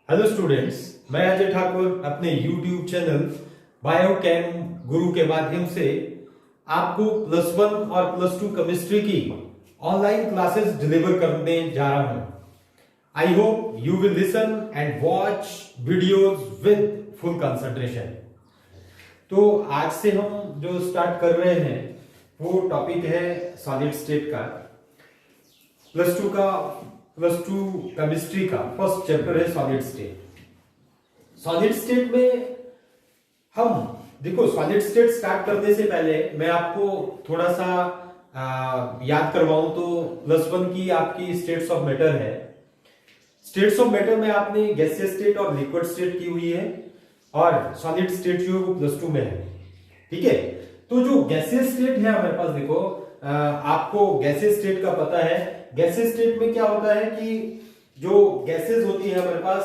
Hello students, मैं अजय ठाकुर अपने YouTube channel biochem गुरु के माध्यम से आपको प्लस वन और प्लस टू केमिस्ट्री की ऑनलाइन क्लासेस डिलीवर करने जा रहा हूं। I hope you will listen and watch videos with full concentration. तो आज से हम जो स्टार्ट कर रहे हैं वो टॉपिक है सॉलिड स्टेट का, प्लस टू केमिस्ट्री का फर्स्ट चैप्टर है सॉलिड स्टेट। सॉलिड स्टेट में हम देखो, सॉलिड स्टेट स्टार्ट करने से पहले मैं आपको थोड़ा सा याद करवाऊं तो प्लस वन की आपकी स्टेट्स ऑफ मैटर है। स्टेट्स ऑफ मैटर में आपने गैसियस स्टेट और लिक्विड स्टेट की हुई है और सॉलिड स्टेट जो है वो प्लस टू में है। ठीक है, तो जो गैसियस स्टेट है हमारे पास, देखो आपको गैसियस स्टेट का पता है। गैसियस स्टेट में क्या होता है कि जो गैसेस होती है हमारे पास,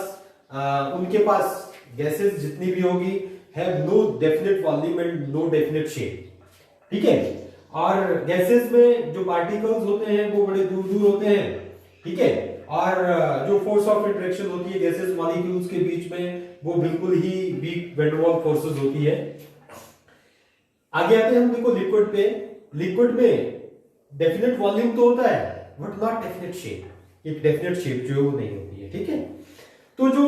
उनके पास गैसेस जितनी भी होगी have no definite volume and no definite shape. ठीक है, और गैसेस में जो पार्टिकल्स होते हैं वो बड़े दूर दूर होते हैं। ठीक है, और जो फोर्स ऑफ इंटरेक्शन होती है गैसेस मॉलिक्यूल्स के बीच में वो बिल्कुल ही weak van der Waals forces होती है। आगे आते हैं हम, देखो लिक्विड पे। लिक्विड में डेफिनेट वॉल्यूम तो होता है बट नॉट डेफिनेट शेप। एक डेफिनेट शेप जो है वो नहीं होती है। ठीक है, तो जो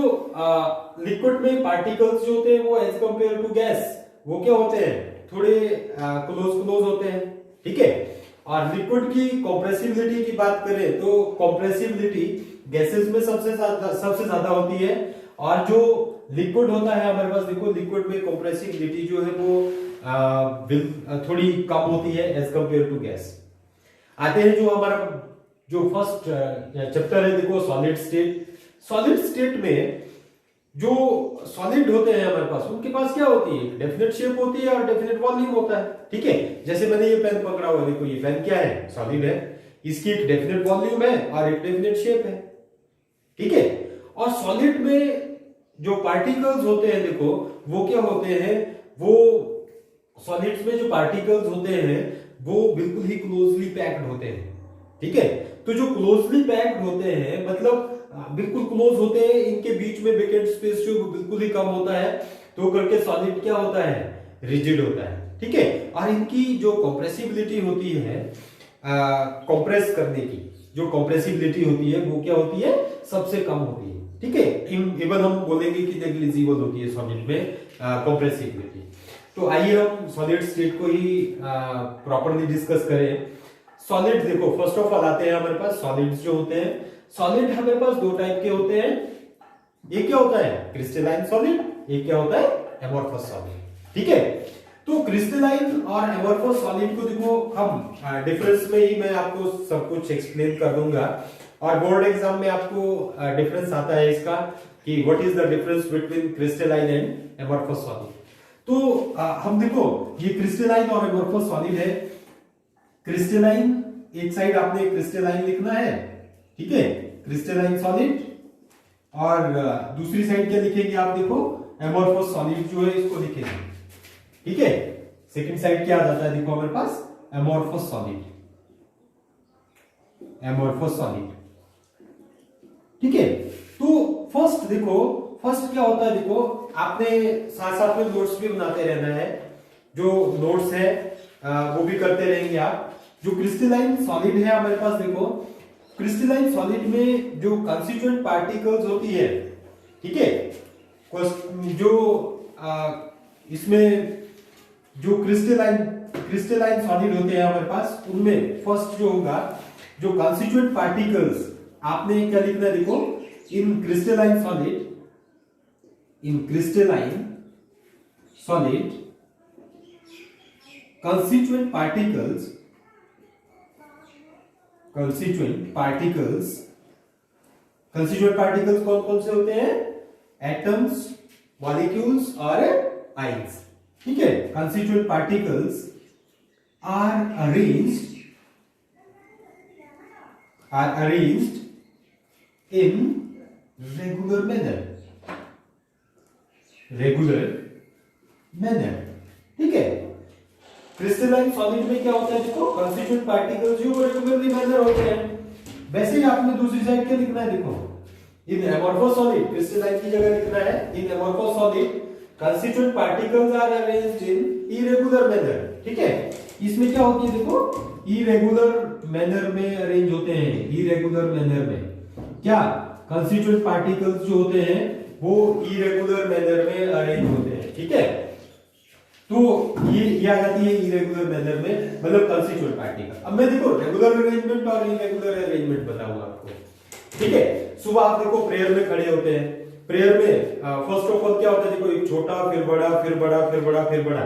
लिक्विड में पार्टिकल्स जो होते हैं वो एज कंपेयर टू गैस वो क्या होते हैं, थोड़े क्लोज होते हैं। ठीक है, और लिक्विड की कॉम्प्रेसिबिलिटी की बात करें तो कॉम्प्रेसिबिलिटी गैसेस में सबसे ज्यादा होती है, और जो लिक्विड होता है हमारे पास, देखो लिक्विड में कॉम्प्रेसिबिलिटी जो है वो थोड़ी कम होती है एज कंपेयर टू गैस। आते हैं जो हमारा जो फर्स्ट चैप्टर है, देखो सॉलिड स्टेट। सॉलिड स्टेट में जो सॉलिड होते हैं हमारे पास, उनके पास क्या होती है, डेफिनेट शेप होती है और डेफिनेट वॉल्यूम होता है। ठीक है, जैसे मैंने ये पेन पकड़ा हुआ, देखो ये पेन क्या है, सॉलिड है, इसकी एक डेफिनेट वॉल्यूम है और एक डेफिनेट शेप है। ठीक है, और सॉलिड में जो पार्टिकल्स होते हैं, देखो वो क्या होते हैं, वो सॉलिड्स में जो पार्टिकल्स होते हैं वो बिल्कुल ही क्लोजली पैक्ड होते हैं। ठीक है, तो जो क्लोजली पैक्ड होते हैं मतलब बिल्कुल क्लोज होते हैं, इनके बीच में वेकेंट स्पेस जो बिल्कुल ही कम होता है, तो करके सॉलिड क्या होता है, रिजिड होता है। ठीक है, और इनकी जो कंप्रेसिबिलिटी होती है, कंप्रेस करने की जो कंप्रेसिबिलिटी होती है वो क्या होती है, सबसे कम होती है। ठीक है, इवन हम बोलेंगे कि नेग्लिजिबल होती है सॉलिड में कंप्रेसिबिलिटी। तो आइए हम सॉलिड स्टेट को ही प्रॉपर्ली डिस्कस करें। सॉलिड देखो, फर्स्ट ऑफ ऑल आते हैं हमारे पास सॉलिड्स जो होते हैं। सॉलिड हमारे पास दो टाइप के होते हैं। एक क्या होता है, क्रिस्टलाइन सॉलिड, एक क्या होता है, एमोर्फस सॉलिड। ठीक है, तो क्रिस्टलाइन और एमोर्फस सॉलिड को देखो हम डिफरेंस में ही मैं आपको सब कुछ एक्सप्लेन कर दूंगा, और बोर्ड एग्जाम में आपको डिफरेंस आता है इसका कि what is the difference between crystalline and amorphous solid. तो हम देखो ये क्रिस्टलाइन और एमोर्फस सॉलिड है। क्रिस्टलाइन, एक साइड आपने क्रिस्टलाइन लिखना है, ठीक है, क्रिस्टलाइन सॉलिड, और दूसरी साइड क्या लिखेंगे आप, देखो एमोर्फस सॉलिड जो है इसको लिखेंगे। ठीक है, सेकंड साइड क्या आ जाता है, देखो हमारे पास एमोर्फस सॉलिड, एमोर्फस सॉलिड। ठीक है, तो फर्स्ट देखो, फर्स्ट क्या होता है, देखो आपने साथ साथ में नोट्स भी बनाते रहना है, जो नोट्स है वो भी करते रहेंगे आप। जो क्रिस्टलाइन सॉलिड है हमारे पास, देखो क्रिस्टलाइन सॉलिड में जो कंस्टिट्यूएंट पार्टिकल्स होती है, ठीक है, जो इसमें जो क्रिस्टलाइन सॉलिड होते हैं हमारे पास, उनमें फर्स्ट जो होगा, जो कंस्टिट्यूएंट पार्टिकल्स आपने क्या लिखना है, देखो in crystalline solid, in crystalline solid constituent particles कौन कौन से होते हैं, एटम्स, मॉलिक्यूल्स और आयंस। ठीक है, constituent particles are arranged in regular manner। ठीक है, क्रिस्टलाइन सॉलिड में क्या होता है, देखो कंस्टिट्यूएंट पार्टिकल्स जो रेगुलरली मैनर होते हैं। वैसे ही आपने दूसरी साइड क्या लिखना है, देखो इन एमोर्फस सॉलिड क्रिस्टलाइन की जगह लिखना है in amorphous solid constituent particles are arranged in irregular manner. ठीक है, इसमें क्या होती है देखो, इरेगुलर मैनर में अरेंज होते हैं। इरेगुलर मैनर में क्या कंस्टिट्यूएंट पार्टिकल्स जो होते हैं वो इरेगुलर मैनर में अरेंज होते हैं। ठीक है, तो ये आ जाती है इरेगुलर मैनर में, मतलब कंस्टिट्यूएंट पार्टिकल। अब मैं देखो रेगुलर अरेंजमेंट और इरेगुलर अरेंजमेंट बताऊंगा आपको। ठीक है, सुबह आप देखो प्रेयर में खड़े होते हैं। प्रेयर में फर्स्ट ऑफ ऑल क्या होता है देखो, एक छोटा फिर बड़ा फिर बड़ा फिर बड़ा फिर बड़ा।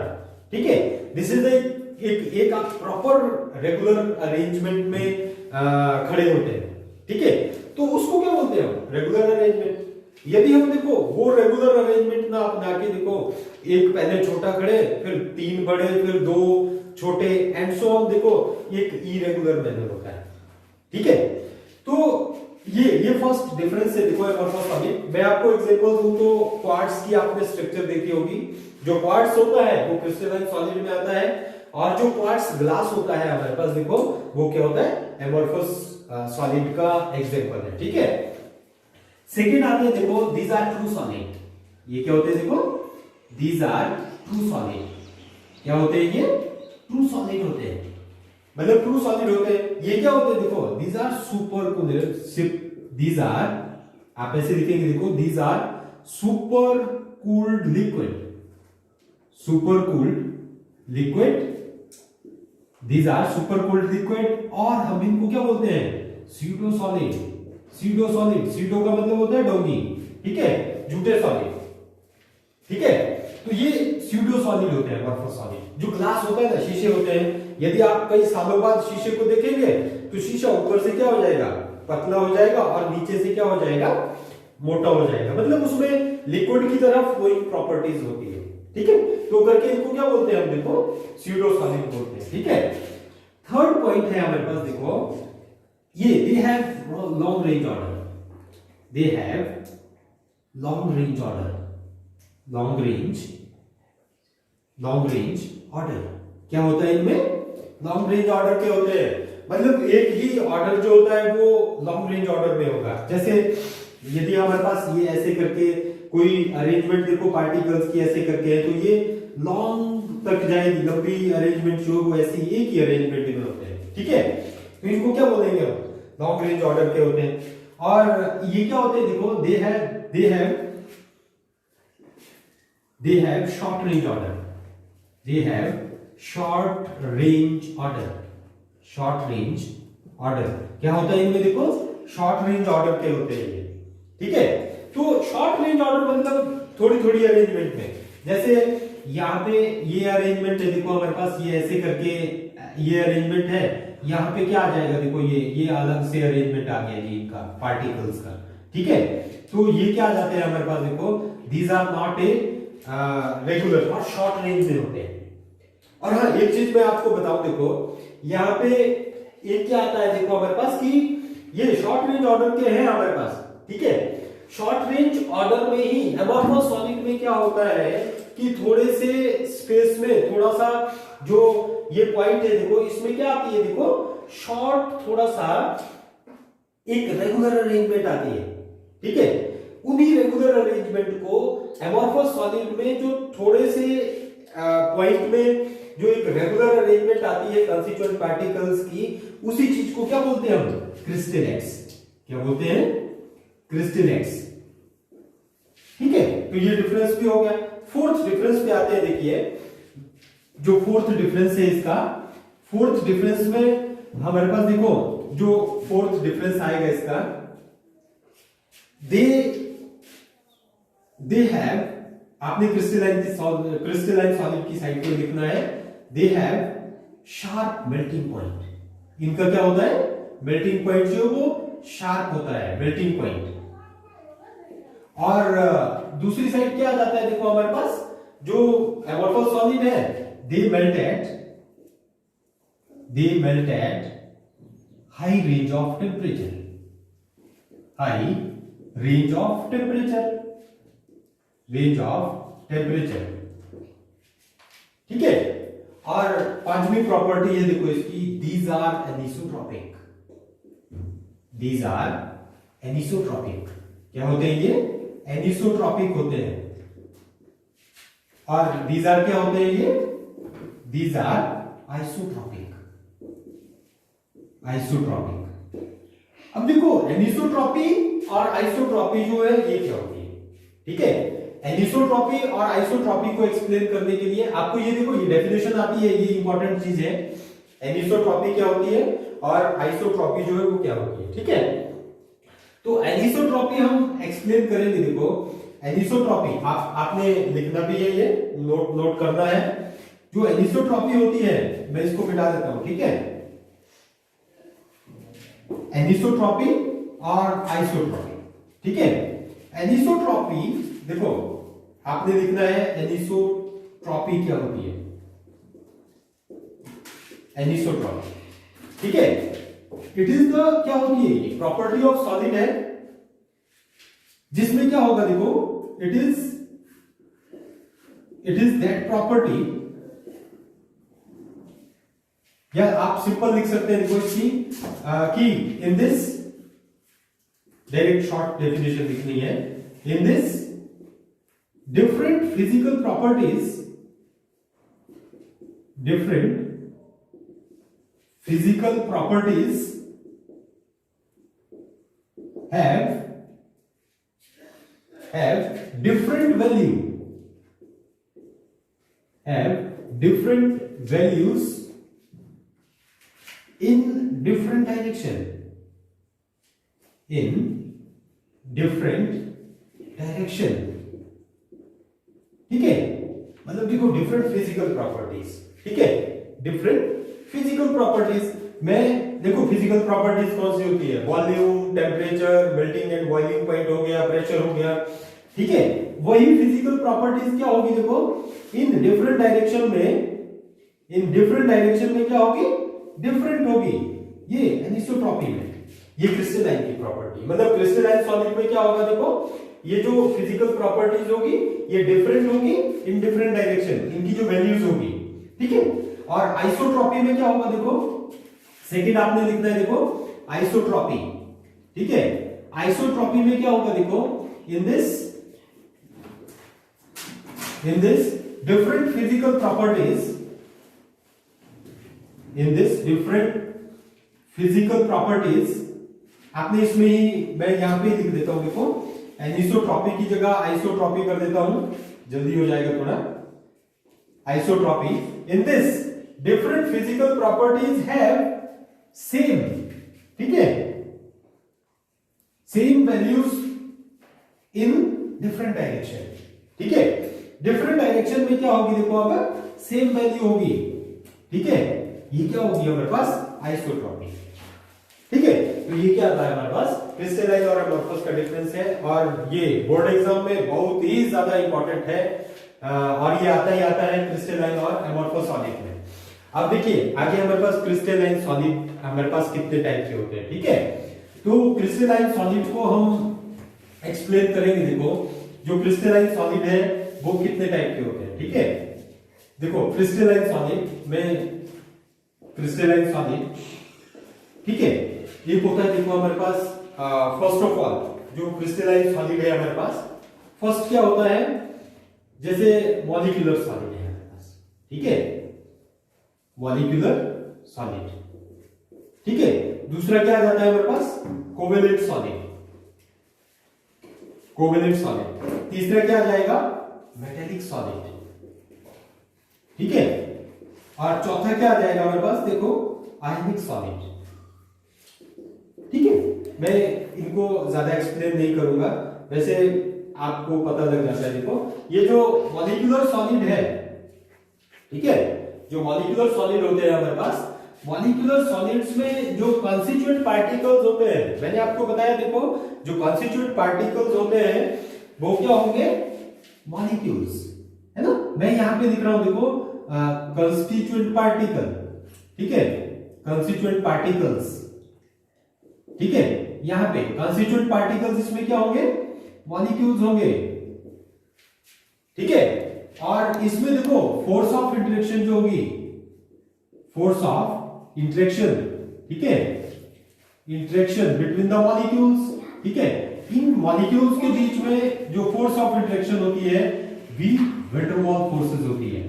ठीक है, दिस इज एक आप प्रॉपर रेगुलर अरेंजमेंट में खड़े होते हैं। ठीक है, तो उसको क्या बोलते हैं, रेगुलर अरेंजमेंट। यदि हम देखो वो रेगुलर अरेंजमेंट ना अपना के देखो, एक पहले छोटा खड़े फिर तीन बड़े फिर दो छोटे एंड सो ऑन, देखो एक इरेगुलर मैनर होता है। ठीक है, तो ये फर्स्ट डिफरेंस है देखो एमोर्फस सॉलिड। मैं आपको एग्जांपल दूं तो क्वार्ट्ज की आपने स्ट्रक्चर देखी होगी। जो क्वार्ट्ज होता है वो क्रिस्टलाइन सॉलिड में आता है, और जो क्वार्ट्ज ग्लास होता है हमारे पास देखो वो क्या होता है, एमोर्फस सॉलिड का एग्जांपल है। ठीक है, सेकंड आते हैं देखो, दीज आर ट्रू सॉलिड। ये क्या होते हैं देखो, दीज आर ट्रू सॉलिड। क्या होते हैं ये, ट्रू सॉलिड होते हैं, मतलब ट्रू सॉलिड होते हैं। ये क्या होते हैं देखो, these are super cooled, these are, आप ऐसे लिखेंगे देखो, these are super cooled liquid, super cooled liquid, these are super cooled liquid. और हम इनको क्या बोलते हैं, pseudo solid. Pseudo solid, pseudo का मतलब होता है डोंगी। ठीक है, झूठे सॉलिड। ठीक है, तो ये स्यूडो सॉलिड होते हैं, एमोर्फस सॉलिड। जो ग्लास होता है ना, शीशे होते हैं, यदि आप कई सालों बाद शीशे को देखेंगे तो शीशा ऊपर से क्या हो जाएगा, पतला हो जाएगा, और नीचे से क्या हो जाएगा, मोटा हो जाएगा। मतलब उसमें लिक्विड की तरफ कोई प्रॉपर्टीज होती है। ठीक है, तो करके इनको क्या बोलते हैं हम देखो, स्यूडो सॉलिड बोलते हैं। ठीक है, थर्ड पॉइंट है हमारे पास देखो, ये they have long range order, they have long range order, long range order. क्या होता है इनमें, लॉन्ग रेंज ऑर्डर के होते हैं, मतलब एक ही ऑर्डर जो होता है वो लॉन्ग रेंज ऑर्डर में होगा। जैसे यदि हमारे पास ये ऐसे करके कोई अरेंजमेंट देखो पार्टिकल्स की ऐसे करके है, तो ये लॉन्ग तक जाएगी, लंबी अरेंजमेंट जो वो ऐसी एक ही अरेंजमेंट में होते हैं। ठीक है, तो इनको क्या बोलेंगे हम, लॉन्ग रेंज ऑर्डर के होते हैं। और ये क्या होते हैं देखो, they have short range order, they have short range order, short range order। क्या होता है इनमें देखो, शॉर्ट रेंज ऑर्डर के होते हैं ये। ठीक है, तो शॉर्ट रेंज ऑर्डर मतलब थोड़ी थोड़ी अरेंजमेंट में, जैसे यहाँ पे ये अरेंजमेंट है देखो हमारे पास, ये ऐसे करके ये अरेंजमेंट है, यहाँ पे क्या आ जाएगा देखो, ये अलग से अरेंजमेंट आ गया जी इनका पार्टिकल्स का। ठीक है, तो ये क्या आ जाते हैं हमारे पास देखो, these are not a regular और शॉर्ट रेंज में होते हैं। और हाँ, एक चीज मैं आपको बताऊं देखो, यहाँ पे एक क्या आता है देखो हमारे पास, कि ये शॉर्ट रेंज ऑर्डर के हैं हमारे पास। ठीक है, शॉर्ट रेंज ऑर्डर में ही एमोर्फस सॉलिड में क्या होता है कि थोड़े से स्पेस में थोड़ा सा जो ये पॉइंट है देखो, इसमें क्या आती है देखो, शॉर्ट थोड़ा सा एक रेगुलर अरेंजमेंट आती है। ठीक है, उन्हीं रेगुलर अरेंजमेंट को एमोर्फस सॉलिड में जो थोड़े से पॉइंट में जो एक रेगुलर अरेंजमेंट आती है कंस्टिट्यूएंट पार्टिकल्स की, उसी चीज को क्या बोलते हैं हम, क्रिस्टलेट्स। क्या बोलते हैं, क्रिस्टलेट्स। ठीक है, तो ये डिफरेंस भी हो गया। फोर्थ डिफरेंस पे आते हैं, देखिए जो फोर्थ डिफरेंस है इसका, फोर्थ डिफरेंस में हमारे पास देखो, जो फोर्थ डिफरेंस आएगा इसका, दे हैव, आपने क्रिस्टलाइन सॉलिड की साइड पे लिखना है, they have sharp melting point. इनका क्या होता है, मेल्टिंग पॉइंट जो वो शार्प होता है, मेल्टिंग पॉइंट। और दूसरी साइड क्या आ जाता है देखो हमारे पास, जो एमोर्फस सॉलिड है, they melt at high range of temperature, high range of temperature, ठीक है। और पांचवी प्रॉपर्टी है देखो इसकी, दीज आर एनिसोट्रॉपिक, क्या होते हैं ये? एनिसोट्रॉपिक होते हैं। और दीज आर क्या होते हैं ये? These are isotropic. आइसोट्रॉपिक। अब देखो एनिसोट्रॉपी और आइसोट्रॉपी जो है ये क्या होती है, ठीक है। एनिसोट्रॉपी और आइसोट्रॉपी को एक्सप्लेन करने के लिए आपको ये देखो ये डेफिनेशन आती है, ये इंपॉर्टेंट चीज है। एनिसोट्रॉपी क्या होती है और आइसोट्रॉपी जो है वो क्या होती है, ठीक है। तो एनिसोट्रॉपी हम एक्सप्लेन करेंगे। देखो एनिसोट्रॉपी आपने लिखना भी है, ये नोट करना है। जो एनिसोट्रॉपी होती है, मैं इसको मिटा देता हूं, ठीक है। एनिसोट्रॉपी और आइसोट्रॉपी, ठीक है। एनिसोट्रॉपी देखो आपने लिखना है, एनिसोट्रॉपी क्या होती है, एनिसोट्रॉपी, ठीक है। इट इज द क्या होती है, ये प्रॉपर्टी ऑफ सॉलिड है, जिसमें क्या होगा देखो, इट इज दैट प्रॉपर्टी, या आप सिंपल लिख सकते हैं देखो इसकी कि in this, direct short definition लिखनी है, in this different physical properties have different values in different direction, ठीक है। मतलब देखो डिफरेंट फिजिकल प्रॉपर्टीज, ठीक है, डिफरेंट फिजिकल प्रॉपर्टीज में देखो फिजिकल प्रॉपर्टीज कौन सी होती है, volume, temperature, melting and boiling point हो गया, प्रेशर हो गया, ठीक है। वही फिजिकल प्रॉपर्टीज क्या होगी देखो, इन डिफरेंट डायरेक्शन में क्या होगी, डिफरेंट होगी। ये एनिसोट्रॉपी में ये क्रिस्टलाइन की प्रॉपर्टी, मतलब क्रिस्टलाइन सॉलिड में क्या होगा देखो, ये जो फिजिकल प्रॉपर्टीज होगी ये डिफरेंट होगी इन डिफरेंट डायरेक्शन, इनकी जो वैल्यूज होगी, ठीक है। और आइसोट्रॉपी में क्या होगा देखो, सेकंड आपने लिखना है देखो आइसोट्रॉपी, ठीक है। आइसोट्रॉपी में क्या होगा देखो, in this different physical properties, आपने इसमें ही, मैं यहां पे लिख देता हूं देखो, एनिसोट्रॉपी की जगह आइसोट्रॉपी कर देता हूं, जल्दी हो जाएगा थोड़ा। Isotropy, in this different physical properties have same, ठीक है, same values in different direction, ठीक है। डिफरेंट डायरेक्शन में क्या होगी देखो, अब सेम वैल्यू होगी, ठीक है। ये क्या होगी हमारे पास, आइसोट्रॉपी, ठीक है। तो ये क्या आता है हमारे पास, क्रिस्टलाइन और एमोर्फस का डिफरेंस है, और ये बोर्ड एग्जाम में बहुत ही ज्यादा इंपॉर्टेंट है, और ये आता ही आता है क्रिस्टलाइन और एमोर्फस सॉलिड में। अब देखिए आगे हमारे पास क्रिस्टलाइन सॉलिड हमारे पास कितने टाइप के होते हैं, ठीक है। तो क्रिस्टलाइन सॉलिड को हम एक्सप्लेन करेंगे। देखो जो क्रिस्टलाइन सॉलिड है वो कितने टाइप के होते हैं, ठीक है। देखो क्रिस्टलाइन सॉलिड में, क्रिस्टलाइन सॉलिड, ठीक है, एक होता है देखो हमारे पास, फर्स्ट ऑफ ऑल जो क्रिस्टलाइन सॉलिड है हमारे पास, फर्स्ट क्या होता है, जैसे मॉलिक्यूलर सॉलिड है हमारे पास, ठीक है, मॉलिक्यूलर सॉलिड, ठीक है। दूसरा क्या आ जाता है हमारे पास, कोवेलेंट सॉलिड, तीसरा क्या आ जाएगा, मेटेलिक सॉलिड, ठीक है। और चौथा क्या आ जाएगा हमारे पास देखो, आयनिक सॉलिड, ठीक है। मैं इनको ज्यादा एक्सप्लेन नहीं करूंगा, वैसे आपको पता लग जाता है। देखो ये जो मॉलिक्यूलर सॉलिड है, ठीक है, जो मॉलिक्यूलर सॉलिड होते हैं हमारे पास, मॉलिक्यूलर सॉलिड्स में जो कॉन्स्टिट्यूएंट पार्टिकल्स होते हैं, मैंने आपको बताया देखो जो कॉन्स्टिट्यूएंट पार्टिकल्स होते हैं वो क्या होंगे, मॉलिक्यूल्स, है ना। मैं यहां पे लिख रहा हूं देखो कंस्टिट्यूएंट पार्टिकल, ठीक है, कंस्टिट्यूएंट पार्टिकल्स, ठीक है। यहां पे कंस्टिट्यूएंट पार्टिकल्स इसमें क्या होंगे, मॉलिक्यूल्स होंगे, ठीक है। और इसमें देखो फोर्स ऑफ इंटरेक्शन जो होगी, फोर्स ऑफ इंटरेक्शन, ठीक है, इंटरेक्शन बिटवीन द मॉलिक्यूल्स, ठीक है, इन मॉलिक्यूल्स के बीच में जो फोर्स ऑफ इंटरेक्शन होती है वीक वैन डर वाल फोर्सेस होती है,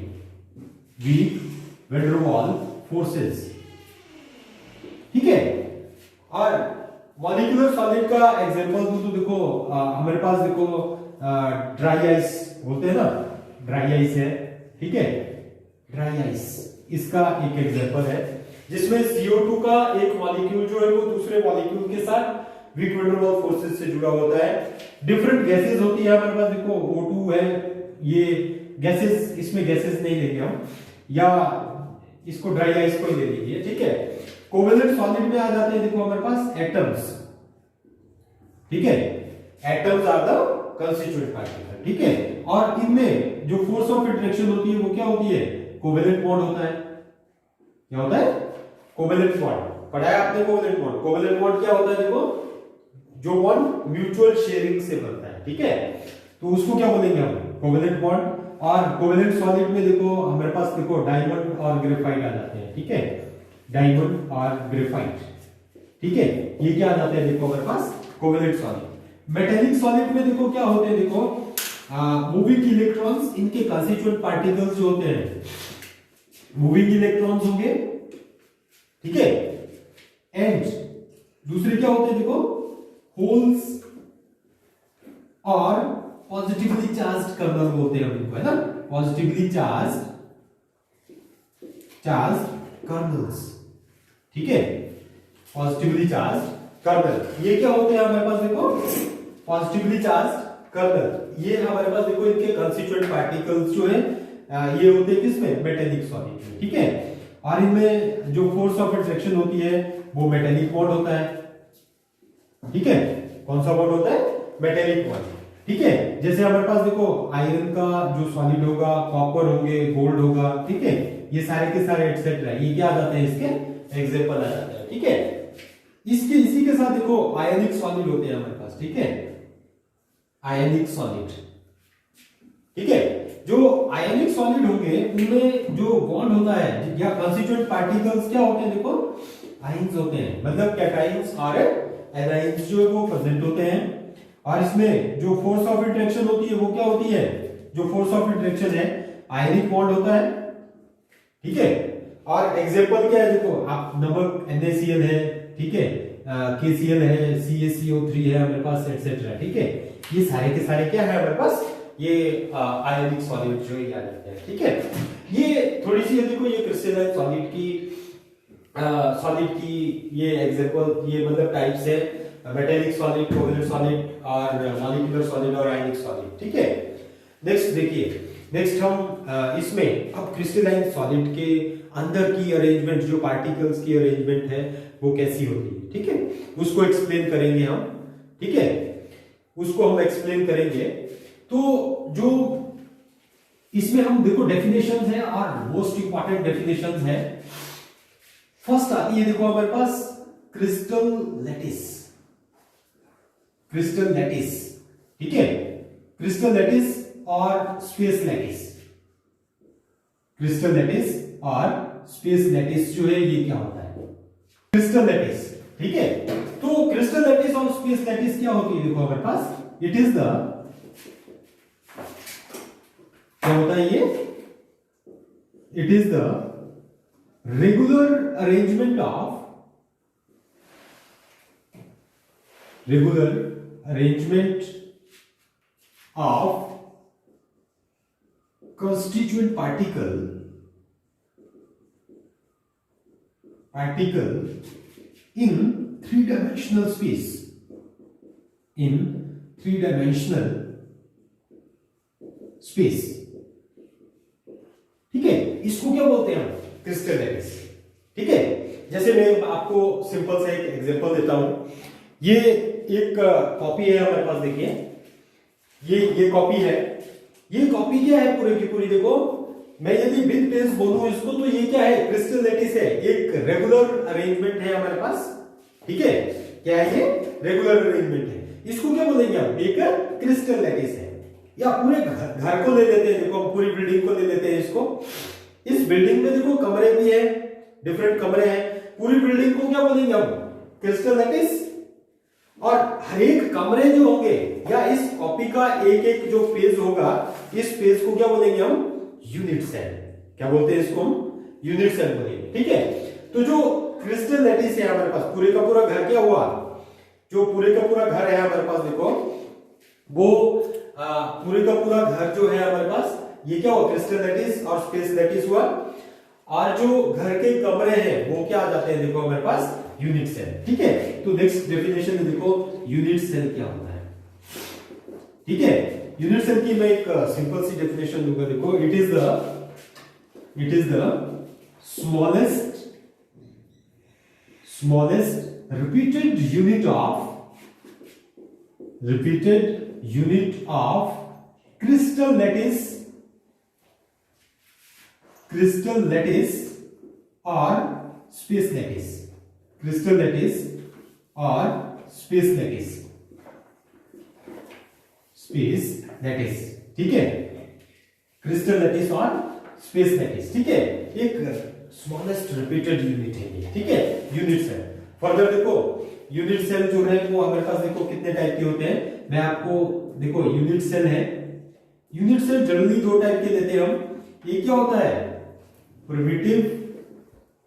वीक वैन डर वाल फोर्सेस, ठीक है। और मॉलिक्यूलर सॉलिड का एग्जांपल तो देखो हमारे पास देखो ड्राई आइस बोलते हैं ना, ड्राई आइस है, ठीक है, ड्राई आइस इसका एक एग्जांपल है जिसमें CO2 का एक मॉलिक्यूल जो है वो दूसरे मॉलिक्यूल के साथ वीक वैन डर वाल फोर्सेस से जुड़ा होता है। डिफरेंट गैसेस होती है हमारे पास, देखो O2 है, ये गैसेस, इसमें गैसेस नहीं लेंगे हम, या इसको ड्राई आइस को ही ले लीजिए, ठीक है। कोवेलेंट सॉलिड में आ जाते हैं देखो हमारे पास एटम्स, ठीक है, atoms are the constituent particle, ठीक है। और इनमें जो फोर्स ऑफ इंटरेक्शन होती है वो क्या होती है, कोवेलेंट बॉन्ड होता है। क्या होता है, कोवेलेंट बॉन्ड, पढ़ाया आपने कोवेलेंट बॉन्ड। कोवेलेंट बॉन्ड क्या होता है, देखो जो बॉन्ड म्यूचुअल शेयरिंग से बनता है, ठीक है, तो उसको क्या बोलेंगे हम, कोवेलेंट बॉन्ड। और कोवेलेंट सॉलिड में देखो हमारे पास देखो डायमंड और ग्रेफाइट आ जाते हैं, ठीक है, डायमंड और ग्रेफाइट, ठीक है, ये क्या आ जाते हैं देखो हमारे पास कोवेलेंट सॉलिड। मेटेलिक सॉलिड में देखो क्या होते हैं, देखो मूविंग इलेक्ट्रॉन्स, इनके कंस्टिट्यूएंट पार्टिकल्स जो होते हैं मूविंग इलेक्ट्रॉन्स होंगे, ठीक है। एंड दूसरे क्या होते हैं देखो होल्स और पॉजिटिवली चार्ज्ड कर्नल बोलते हैं हम इनको, है ना, पॉजिटिवली चार्ज्ड कर्नल्स, ठीक है, पॉजिटिवली चार्ज्ड कर्नल। ये क्या होते हैं हमारे पास देखो पॉजिटिवली चार्ज्ड कर्नल, ये हमारे पास देखो इनके कंस्टिट्यूएंट पार्टिकल्स जो है ये होते हैं किसमें, मेटेलिक सॉलिड में, ठीक है। और इनमें जो फोर्स ऑफ इंटरेक्शन होती है वो मेटेलिक बॉन्ड होता है, ठीक है, कौन सा बॉन्ड होता है, मेटेलिक बॉन्ड, ठीक है। जैसे हमारे पास देखो आयरन का जो सॉलिड होगा, कॉपर होंगे, गोल्ड होगा, ठीक है, ये सारे के सारे एटसेट्रा, ये क्या आ जाते हैं, इसके एग्जांपल आ जाते हैं, ठीक है। इसके इसी के साथ देखो आयनिक सॉलिड होते हैं हमारे पास, ठीक है, आयनिक सॉलिड, ठीक है। जो आयनिक सॉलिड होंगे उनमें जो बॉन्ड होता है या कंस्टिट्यूएंट पार्टिकल्स क्या होते हैं, देखो आयंस होते हैं, मतलब कैटायंस और एनायंस जो है वो प्रेजेंट होते हैं। और इसमें जो फोर्स ऑफ इंटरेक्शन होती है वो क्या होती है, जो फोर्स ऑफ इंटरेक्शन है आयनिक बॉन्ड होता है, ठीक है। और एग्जांपल क्या है, देखो आप नमक NaCl है, ठीक है, KCl है, CaCO3 है हमारे पास, एटसेट्रा, ठीक है, ये सारे के सारे क्या है हमारे पास, ये आयनिक सॉलिड जो ये आ जाते हैं, ठीक है। ये थोड़ी सी देखो ये क्रिस्टलाइन सॉलिड की ये एग्जांपल, ये मतलब टाइप्स है, मेटेलिक सॉलिड, कोवेलेंट सॉलिड और मॉलिक्यूलर सॉलिड और आयनिक सॉलिड, ठीक है। नेक्स्ट देखिए, नेक्स्ट हम इसमें अब क्रिस्टलाइन सॉलिड के अंदर की अरेंजमेंट, जो पार्टिकल्स की अरेंजमेंट है वो कैसी होती है, ठीक है, उसको एक्सप्लेन करेंगे हम, ठीक है, उसको हम एक्सप्लेन करेंगे। तो जो इसमें हम देखो डेफिनेशंस है और मोस्ट इंपॉर्टेंट डेफिनेशंस है। फर्स्ट आती है देखो हमारे पास क्रिस्टल लैटिस, क्रिस्टल लैटिस, ठीक है, क्रिस्टल लैटिस और स्पेस लैटिस, क्रिस्टल लैटिस और स्पेस लैटिस जो है ये क्या होता है, क्रिस्टल लैटिस, ठीक है। तो क्रिस्टल लैटिस और स्पेस लैटिस क्या होती है, देखो हमारे पास इट इज द, क्या होता है ये, it is the regular arrangement of constituent particle in three-dimensional space, in three-dimensional space, ठीक है। इसको क्या बोलते हैं हम, क्रिस्टल लैटिस, ठीक है। जैसे मैं आपको सिंपल सा एक एग्जांपल देता हूं, ये एक कॉपी है हमारे पास, देखिए ये कॉपी है, ये कॉपी क्या है पूरी की पूरी, देखो मैं यदि बिग पेज बोलूं इसको तो ये क्या है, क्रिस्टल लैटिस है, एक रेगुलर अरेंजमेंट है हमारे पास, ठीक है, क्या है ये, रेगुलर अरेंजमेंट है। इसको क्या बोलेंगे हम, एक क्रिस्टल लैटिस है। या पूरे घर को ले लेते हैं, देखो पूरी बिल्डिंग को ले लेते हैं इसको, इस बिल्डिंग में देखो कमरे भी है, डिफरेंट कमरे हैं, पूरी बिल्डिंग को क्या बोलेंगे हम, क्रिस्टल लैटिस। और हर एक कमरे जो होंगे या इस कॉपी का एक एक जो पेज होगा, इस पेज को क्या बोलेंगे हम? Unit cell. क्या बोलते हैं इसको हम? यूनिट सेल बोलेंगे। ठीक है, तो जो क्रिस्टल लैटिस है हमारे पास, पूरे का पूरा घर क्या हुआ? जो पूरे का पूरा घर है हमारे पास, देखो वो पूरे का पूरा घर जो है हमारे पास, ये क्या हुआ? क्रिस्टल लैटिस और स्पेस लैटिस हुआ। और जो घर के कमरे हैं वो क्या आ जाते हैं? देखो हमारे पास यूनिट सेल। ठीक है, तो नेक्स्ट डेफिनेशन में देखो यूनिट सेल क्या होता है। ठीक है, यूनिट सेल की मैं एक सिंपल सी डेफिनेशन दूंगा। देखो, it is the smallest repeated unit of crystal lattice or space lattice, crystal lattice or space lattice। ठीक है, क्रिस्टल लैटिस और स्पेस लैटिस। ठीक है, एक स्मॉलेस्ट रिपीटेड यूनिट है ये। ठीक है, यूनिट सेल। फर्दर देखो, यूनिट सेल जो है वो हमारे पास देखो कितने टाइप के होते हैं। मैं आपको देखो, यूनिट सेल है, यूनिट सेल जनरली दो टाइप के लेते हैं हम। एक क्या होता है? प्रिमिटिव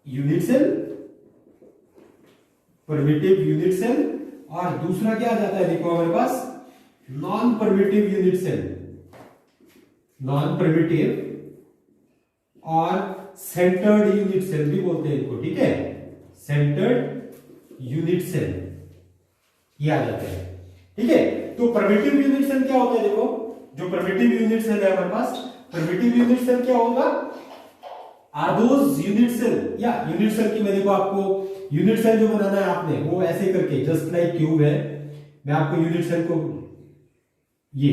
यूनिट सेल, और दूसरा क्या आ जाता है? देखो हमारे पास नॉन प्रिमिटिव यूनिट और सेंटर्ड यूनिट सेल भी बोलते हैं इनको। ठीक है, सेंटर्ड यूनिट सेल ये आ जाते हैं। ठीक है, तो प्रिमिटिव यूनिट सेल क्या होता है? देखो, जो प्रिमिटिव यूनिट सेल है हमारे पास, प्रिमिटिव यूनिट सेल क्या होगा? आर दोज यूनिट सेल, या यूनिट सेल की मैं देखो आपको यूनिट सेल जो बनाना है आपने, वो ऐसे करके जस्ट लाइक क्यूब है। मैं आपको यूनिट सेल को ये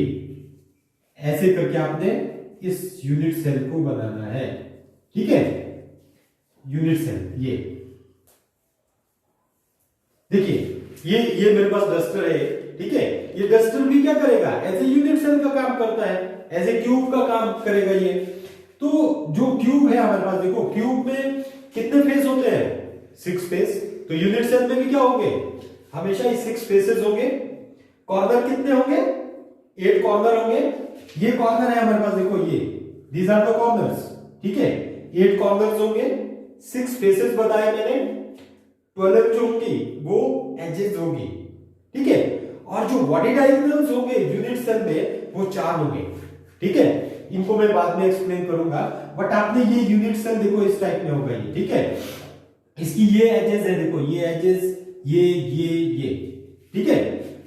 ऐसे करके आपने इस यूनिट सेल को बनाना है। ठीक है, यूनिट सेल ये देखिए, ये मेरे पास डस्टर है। ठीक है, ये डस्टर भी क्या करेगा? एज ए यूनिट सेल का काम करता है, एज ए क्यूब का काम करेगा ये। तो जो क्यूब है हमारे पास, देखो क्यूब में कितने फेस होते हैं? 6 फेस। तो यूनिट सेल में भी क्या होंगे? हमेशा ही 6 फेसेस होंगे। कॉर्नर कितने होंगे? 8 कॉर्नर होंगे। ये कॉर्नर है हमारे पास, देखो ये, दीज आर द कॉर्नर्स। ठीक है, 8 कॉर्नर्स होंगे, 6 फेसेस बताए मैंने, 12 जो होंगी वो एजेस होगी। ठीक है, और जो बॉडी डायगोनल्स होंगे यूनिट सेल में वो 4 होंगे। ठीक है, इनको मैं बाद में एक्सप्लेन करूंगा, बट आपने ये यूनिट सेल देखो इस टाइप में होगा ये। ठीक है, इसकी ये एजेस है, देखो ये एजेस, ये। ठीक है,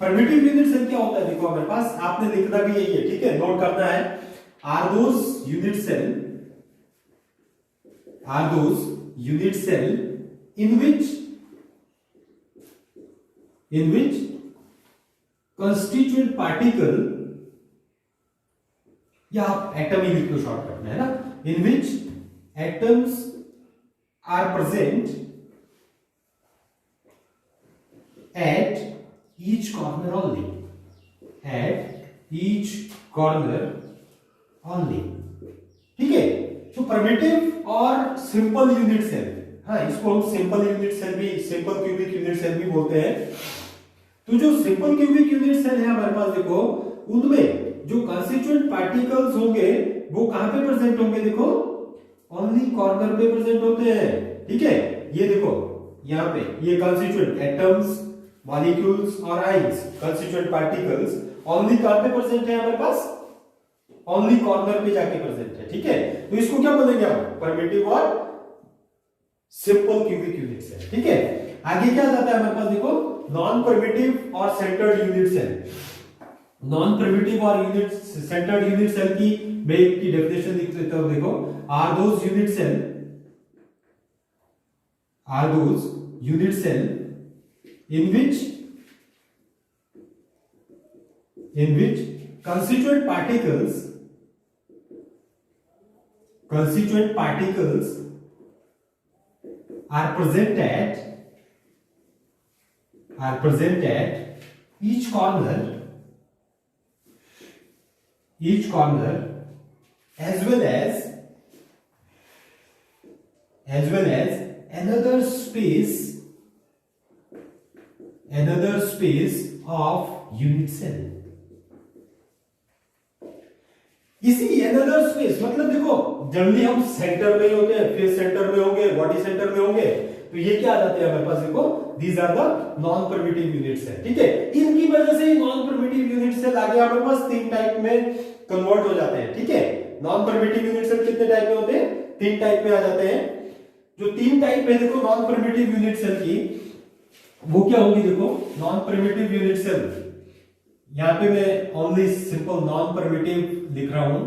प्रिमिटिव यूनिट सेल क्या होता है? देखो हमारे पास, आपने लिखना भी यही है। ठीक है, नोट करना है, are those unit cell in which constituent particle, या आप एटम ही लिख लो शॉर्टकट में, है ना, in which atoms are present at each corner only। ठीक है, तो प्रिमिटिव और सिंपल यूनिट सेल, हाँ इसको हम सिंपल यूनिट सेल भी, सिंपल क्यूबिक यूनिट सेल भी बोलते हैं। तो जो सिंपल क्यूबिक यूनिट सेल है हमारे पास, देखो उनमें जो कंस्टिट्यूएंट पार्टिकल्स होंगे वो कहां पे प्रेजेंट होंगे? देखो ओनली कॉर्नर पे प्रेजेंट होते हैं। ठीक है, ये देखो यहां पे ये कंस्टिट्यूएंट एटम्स, मॉलिक्यूल्स और आयंस, कंस्टिट्यूएंट पार्टिकल्स ओनली कहां पे प्रेजेंट है हमारे पास? ओनली कॉर्नर पे जाके प्रेजेंट है। ठीक है, तो इसको क्या बोलेंगे हम? प्रिमिटिव और सिंपल क्यूबिक यूनिट सेल। ठीक है, आगे क्या जाता है हमारे पास? देखो नॉन प्रिमिटिव और centred unit cell. Non primitive और सेंटर्ड यूनिट सेल की मैं एक की डेफिनेशन लिख देता हूं। देखो, are those unit cell in which constituent particles are present at each corner as well as another space of unit cell. इसी एनदर स्पेस, मतलब देखो जनरली हम सेंटर में ही होते हैं, फेस सेंटर में होंगे, बॉडी सेंटर में होंगे, तो ये क्या आ जाते हैं हमारे पास, देखो these are the non primitive unit cell. ठीक है, इनकी वजह से नॉन परमिटिव यूनिट सेल आगे हमारे पास तीन टाइप में कन्वर्ट हो जाते हैं। ठीक है, नॉन परमिटिव यूनिट सेल कितने टाइप में होते हैं, तीन टाइप में आ जाते हैं। जो तीन टाइप है देखो नॉन परमिटिव यूनिट सेल की, वो क्या होगी, देखो नॉन परमिटिव यूनिट सेल, यहां पे मैं ओनली सिंपल नॉन परमिटिव लिख रहा हूं,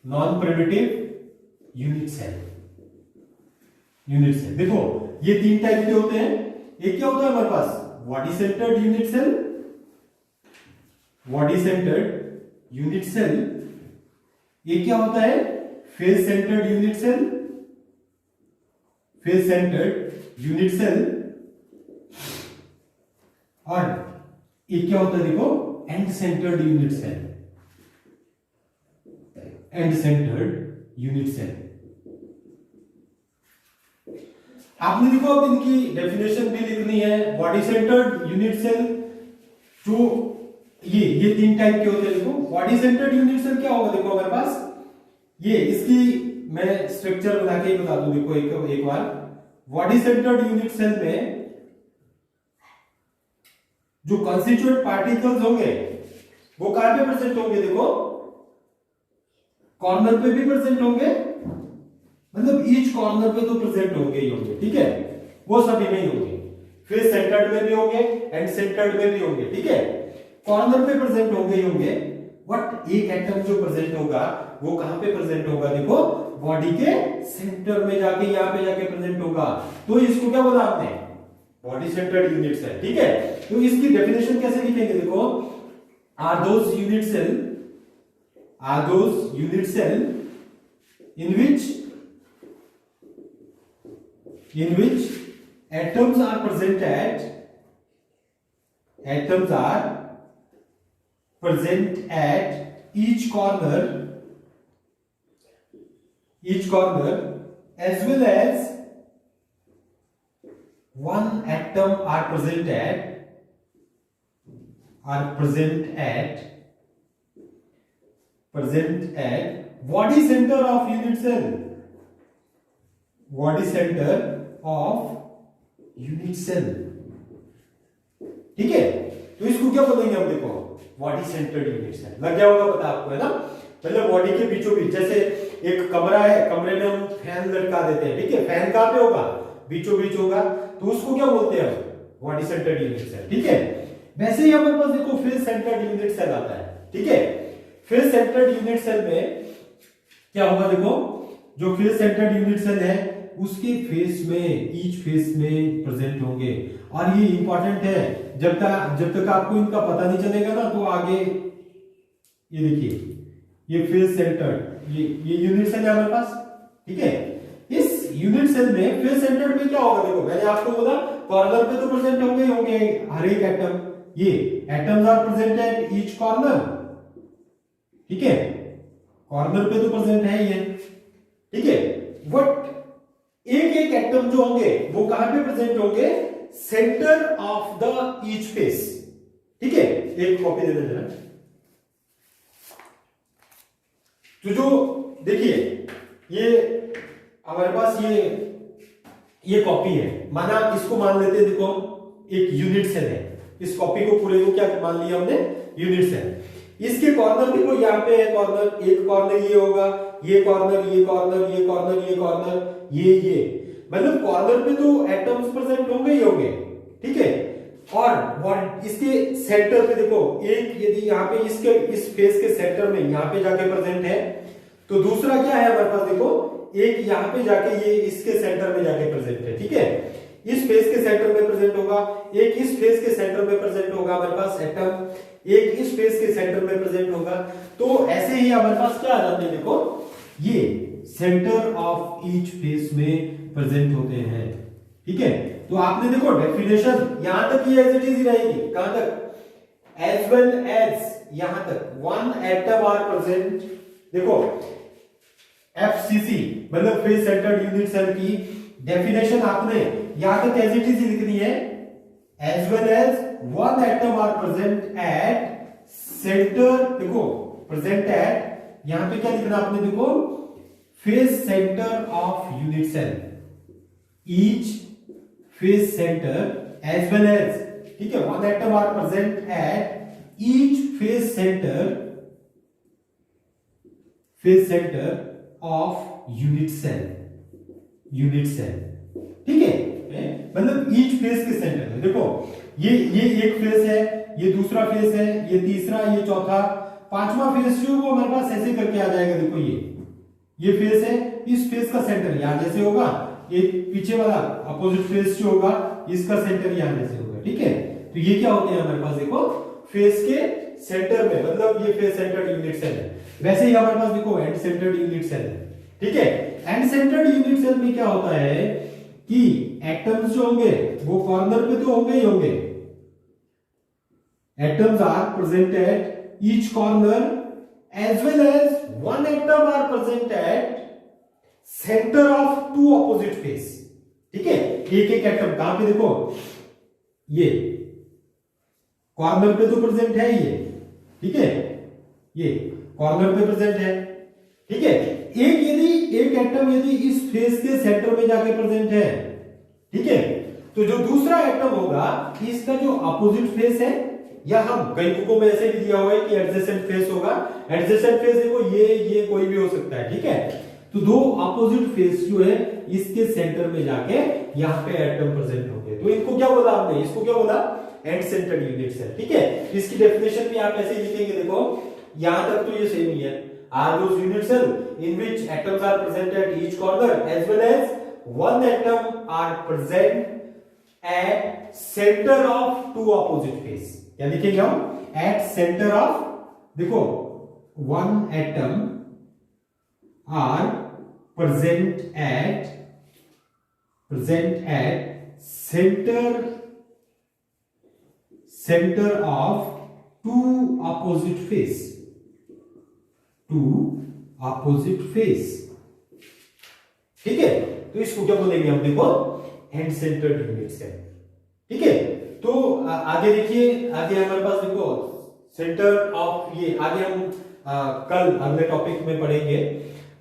non primitive unit cell. Unit cell देखो ये तीन टाइप के होते हैं। एक क्या होता है हमारे पास, body centred unit cell, body centred unit cell. ये क्या होता है, face centred unit cell, face centred unit cell. और ये क्या होता है, देखो end centred unit cell, end centred unit cell. आपने देखो अब इनकी डेफिनेशन भी लिखनी है। बॉडी सेंटर्ड यूनिट सेल, जो ये तीन टाइप के होते हैं। देखो बॉडी सेंटर्ड यूनिट सेल क्या होगा, देखो हमारे पास ये, इसकी मैं स्ट्रक्चर बना के बता दूं, देखो एक बार। बॉडी सेंटर्ड यूनिट सेल में जो कॉन्स्टिट्यूएंट पार्टिकल्स होंगे वो कहां पे प्रेजेंट होंगे, देखो कॉर्नर पे भी प्रेजेंट होंगे, मतलब ईच कॉर्नर पे तो प्रेजेंट होंगे ही होंगे। ठीक है, वो सभी में ही होंगे, फेस सेंटर्ड में भी होंगे, एंड सेंटर्ड में भी होंगे। ठीक है, कॉर्नर पे प्रेजेंट होंगे ही होंगे। बट एक एटम जो प्रेजेंट होगा वो कहां पे प्रेजेंट होगा, देखो बॉडी के सेंटर में जाके, यहां पे जाके प्रेजेंट होगा। तो इसको क्या बोला आपने, बॉडी सेंटर्ड यूनिट सेल। ठीक है, तो इसकी डेफिनेशन कैसे लिखेंगे, देखो are those unit cell, are those unit cell in which atoms are present at each corner as well as one atom are present at body center of unit cell, body center of unit cell। ठीक है, तो इसको क्या बोलेंगे हम, देखो body centred unit cell. लग गया होगा पता आपको, है ना। मतलब बॉडी के बीचों बीच, जैसे एक कमरा है, कमरे में हम फैन लटका देते हैं। ठीक है, फैन कहां पे होगा, बीचों बीच होगा, तो उसको क्या बोलते हैं हम, बॉडी सेंटर्ड यूनिट सेल। ठीक है, वैसे ही हमारे पास देखो फेस सेंटर्ड यूनिट सेल आता है। ठीक है, फेस सेंटर्ड यूनिट सेल में क्या होगा, देखो जो फेस सेंटर्ड यूनिट सेल है उसके फेस में, ईच फेस में प्रेजेंट होंगे। और ये इंपॉर्टेंट है, जब तक आपको इनका पता नहीं चलेगा ना, तो आगे ये देखिए, ये फेस सेंटर्ड, ये यूनिट सेल है हमारे पास। ठीक है, इस यूनिट सेल में फेस सेंटर्ड में क्या होगा, देखो मैंने आपको बोला कॉर्नर पे तो प्रेजेंट होंगे हर एक एटम, ये atoms are present at each corner. ठीक है, कॉर्नर पे तो प्रेजेंट है ये। ठीक है, बट एक एक एटम जो होंगे वो कहां पे प्रेजेंट होंगे, centre of the each face. ठीक है, एक कॉपी दे देना। तो जो देखिए ये हमारे पास ये कॉपी है, माना इसको मान लेते हैं, देखो एक यूनिट सेल है, इस कॉपी को पूरे को क्या मान लिया हमने, यूनिट सेल। इसके कॉर्नर देखो यहाँ पे है कॉर्नर, एक कॉर्नर ये होगा, ये कॉर्नर, ये कॉर्नर, ये कॉर्नर, ये कॉर्नर, ये मतलब कॉर्नर पे तो एटम्स प्रेजेंट होंगे ही होंगे। ठीक है, और इसके सेंटर पे देखो एक, यदि यहाँ पे इसके इस फेस के सेंटर में यहाँ पे जाके प्रेजेंट है, तो दूसरा क्या है हमारे पास, देखो एक यहाँ पे जाके ये इसके सेंटर में जाके प्रेजेंट है। ठीक है, इस फेस के सेंटर में प्रेजेंट होगा, एक इस फेस के सेंटर में प्रेजेंट होगा हमारे पास एटम, एक इस फेस के सेंटर में प्रेजेंट होगा। तो ऐसे ही हमारे पास क्या आ जाते हैं, देखो ये सेंटर ऑफ ईच फेस में प्रेजेंट होते हैं। ठीक है, तो आपने देखो डेफिनेशन यहां तक ही एज इट इज रहेगी, कहां तक, एज वेल एज यहां तक, वन एटम आर प्रेजेंट। देखो एफसीसी मतलब फेस सेंटर्ड यूनिट सेल की डेफिनेशन आपने यहां तक एज इट इज लिखनी है, as well as one atom are present at centre, देखो प्रेजेंट एट, यहां पे क्या लिखना आपने, देखो face centre of unit cell, each face centre as well as, ठीक है, one atom are present at each face centre of unit cell, ठीक है, मतलब ईच फेज के सेंटर में। देखो ये एक फेज है, ये दूसरा फेज है, ये तीसरा, ये चौथा, पांचवा फेज जो वो हमारे पास ऐसे करके आ जाएगा। देखो ये फेज है, इस फेज का सेंटर यहां जैसे होगा, ये पीछे वाला अपोजिट फेज जो होगा इसका सेंटर यहां जैसे होगा, ठीक है। तो ये क्या होते हैं हमारे पास, देखो फेज के सेंटर में, मतलब ये फेज सेंटर्ड यूनिट सेल है। वैसे ही हमारे पास देखो एंड सेंटर्ड यूनिट सेल है, ठीक है। एंड सेंटर्ड यूनिट सेल में क्या होता है कि एटम्स जो होंगे वो कॉर्नर पे तो होंगे ही होंगे, atoms are present at each corner as well as one atom are present at centre of two opposite face, ठीक है। एक एक एटम कहां पे, देखो ये कॉर्नर पे तो प्रेजेंट है ये, ठीक है, ये कॉर्नर पे प्रेजेंट है, ठीक है। एक एटम यदि इस फेस के सेंटर में जाके प्रेजेंट है, ठीक है, तो जो दूसरा एटम होगा इसका जो अपोजिट फेस है, या हम कई बुकों में ऐसे भी दिया हुआ है कि एडजेसेंट फेस होगा, एडजेसेंट फेस देखो ये कोई भी हो सकता है, ठीक है। तो दो अपोजिट फेस जो है इसके सेंटर में जाके यहां पे एटम प्रेजेंट होंगे, तो इनको क्या बोला आपने, इसको क्या बोला, एंड सेंटर्ड यूनिट सेल, ठीक है। इसकी डेफिनेशन भी आप ऐसे ही लिखेंगे, देखो यहां तक तो ये सेम ही है, are those unit cell in which atoms are present at each corner as well as one atom are present at centre of two opposite face. क्या लिखेंगे हम, एट सेंटर ऑफ, देखो one atom are present at centre of two opposite face, ठीक है। तो इसको क्या बोलेंगे हम, देखो एंड सेंटर्ड यूनिट सेल, ठीक है। तो आगे देखिए, आगे हमारे पास देखो सेंटर ऑफ, ये आगे हम कल अगले टॉपिक में पढ़ेंगे।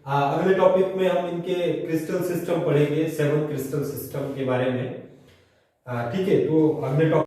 अगले टॉपिक में हम इनके क्रिस्टल सिस्टम पढ़ेंगे, 7 क्रिस्टल सिस्टम के बारे में, ठीक है। तो अगले टॉपिक